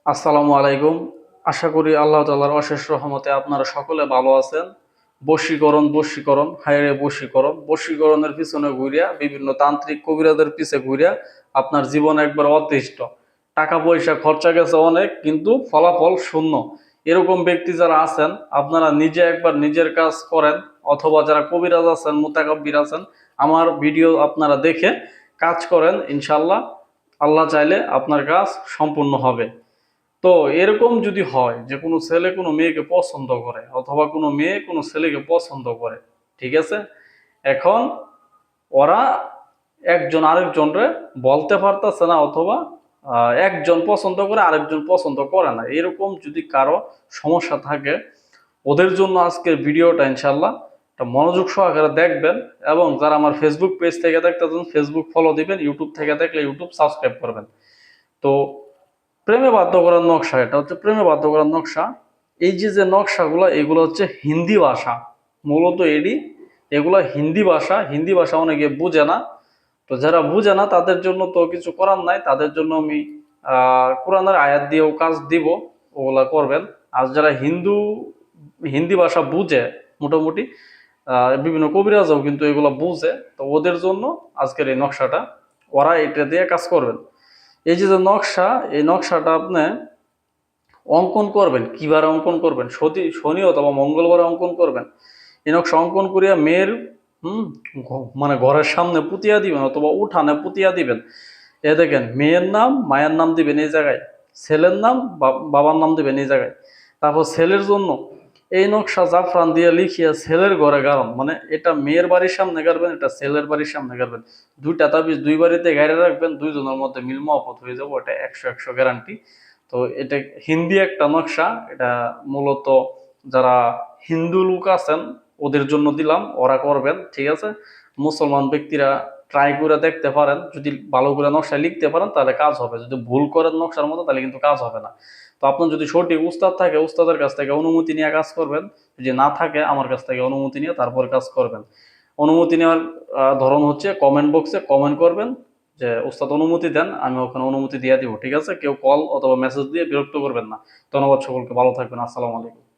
আসসালামু আলাইকুম। আশা করি আল্লাহ তাআলার অশেষ রহমতে আপনারা সকলে ভালো আছেন। বশীকরণ বশীকরণ হায়রে বশীকরণ বশীকরণের পিছনে ঘুরিয়া বিভিন্ন তান্ত্রিক কবিরাজের পিছে ঘুরিয়া আপনার জীবন একবার অতিষ্ঠ। টাকা পয়সা খরচা গেছে অনেক, কিন্তু ফলাফল শূন্য। এরকম ব্যক্তি যারা আছেন, আপনারা নিজে একবার নিজের কাজ করেন, অথবা যারা কবিরাজ আছেন, মুতাকাব্বির আছেন, আমার ভিডিও আপনারা দেখে কাজ করেন, ইনশাল্লাহ আল্লাহ চাইলে আপনার কাজ সম্পূর্ণ হবে। তো এরকম যদি হয় যে কোনো ছেলে কোনো মেয়েকে পছন্দ করে, অথবা কোনো মেয়ে কোনো ছেলেকে পছন্দ করে, ঠিক আছে, এখন ওরা একজন আরেকজনরে বলতে পারতেছে না, অথবা একজন পছন্দ করে আরেকজন পছন্দ করে না, এরকম যদি কারো সমস্যা থাকে, ওদের জন্য আজকের ভিডিওটা ইনশাল্লাহ একটা মনোযোগ সহকারে দেখবেন। এবং যারা আমার ফেসবুক পেজ থেকে দেখতেছেন, ফেসবুক ফলো দিবেন, ইউটিউব থেকে দেখলে ইউটিউব সাবস্ক্রাইব করবেন। তো প্রেমে বাধ্য করার নকশা, এটা হচ্ছে প্রেমে বাধ্য করার নকশা। এই যে যে নকশাগুলো, এগুলো হচ্ছে হিন্দি ভাষা মূলত। এগুলো হিন্দি ভাষা। হিন্দি ভাষা অনেকে বুঝে না। তো যারা বুঝে না তাদের জন্য তো কিছু করার নাই, তাদের জন্য আমি কোরআনের আয়াত দিয়েও কাজ দিব, ওগুলা করবেন। আর যারা হিন্দি ভাষা বুঝে মোটামুটি, বিভিন্ন কবিরাজও কিন্তু এগুলো বুঝে, তো ওদের জন্য আজকের এই নকশাটা, ওরা এটা দিয়ে কাজ করবেন। এই যে যে নকশা, এই নকশাটা আপনি অঙ্কন করবেন। কিভাবে অঙ্কন করবেন? শনি অথবা মঙ্গলবারে অঙ্কন করবেন। এই নকশা অঙ্কন করিয়া মেয়ের হুম মানে ঘরের সামনে পুতিয়া দিবেন, অথবা উঠানে পুতিয়া দিবেন। এ দেখেন, মেয়ের নাম মায়ের নাম দিবেন এই জায়গায়, ছেলের নাম বাবার নাম দিবেন এই জায়গায়। তারপর ছেলের জন্য এই নকশা জাফরান দিয়ে লিখিয়া ছেলের ঘরে গাড়ন, মানে এটা মেয়ের বাড়ির সামনে গাড়বেন, এটা ছেলের বাড়ির সামনে গাড়বেন। দুইটা তাবিজ দুই বাড়িতে গাড়ি রাখবেন, দুইজনের মধ্যে মিল মহব্বত হয়ে যাবো, এটা 100 গ্যারান্টি। তো এটা হিন্দি একটা নকশা। এটা মূলত যারা হিন্দু লোক আছেন ওদের জন্য দিলাম, ওরা করবেন, ঠিক আছে। মুসলমান ব্যক্তিরা ট্রাই করে দেখতে পারেন, যদি ভালো করে নকশা লিখতে পারেন তাহলে কাজ হবে, যদি ভুল করেন নকশার মতো তাহলে কিন্তু কাজ হবে না। তো আপনার যদি সঠিক উস্তাদ থাকে, উস্তাদের কাছ থেকে অনুমতি নিয়ে কাজ করবেন। যদি না থাকে, আমার কাছ থেকে অনুমতি নিয়ে তারপর কাজ করবেন। অনুমতি নেওয়ার ধরন হচ্ছে কমেন্ট বক্সে কমেন্ট করবেন যে উস্তাদ অনুমতি দেন, আমি ওখানে অনুমতি দিয়ে দিব, ঠিক আছে। কেউ কল অথবা মেসেজ দিয়ে বিরক্ত করবেন না। ধন্যবাদ সকলকে, ভালো থাকবেন। আসসালামু আলাইকুম।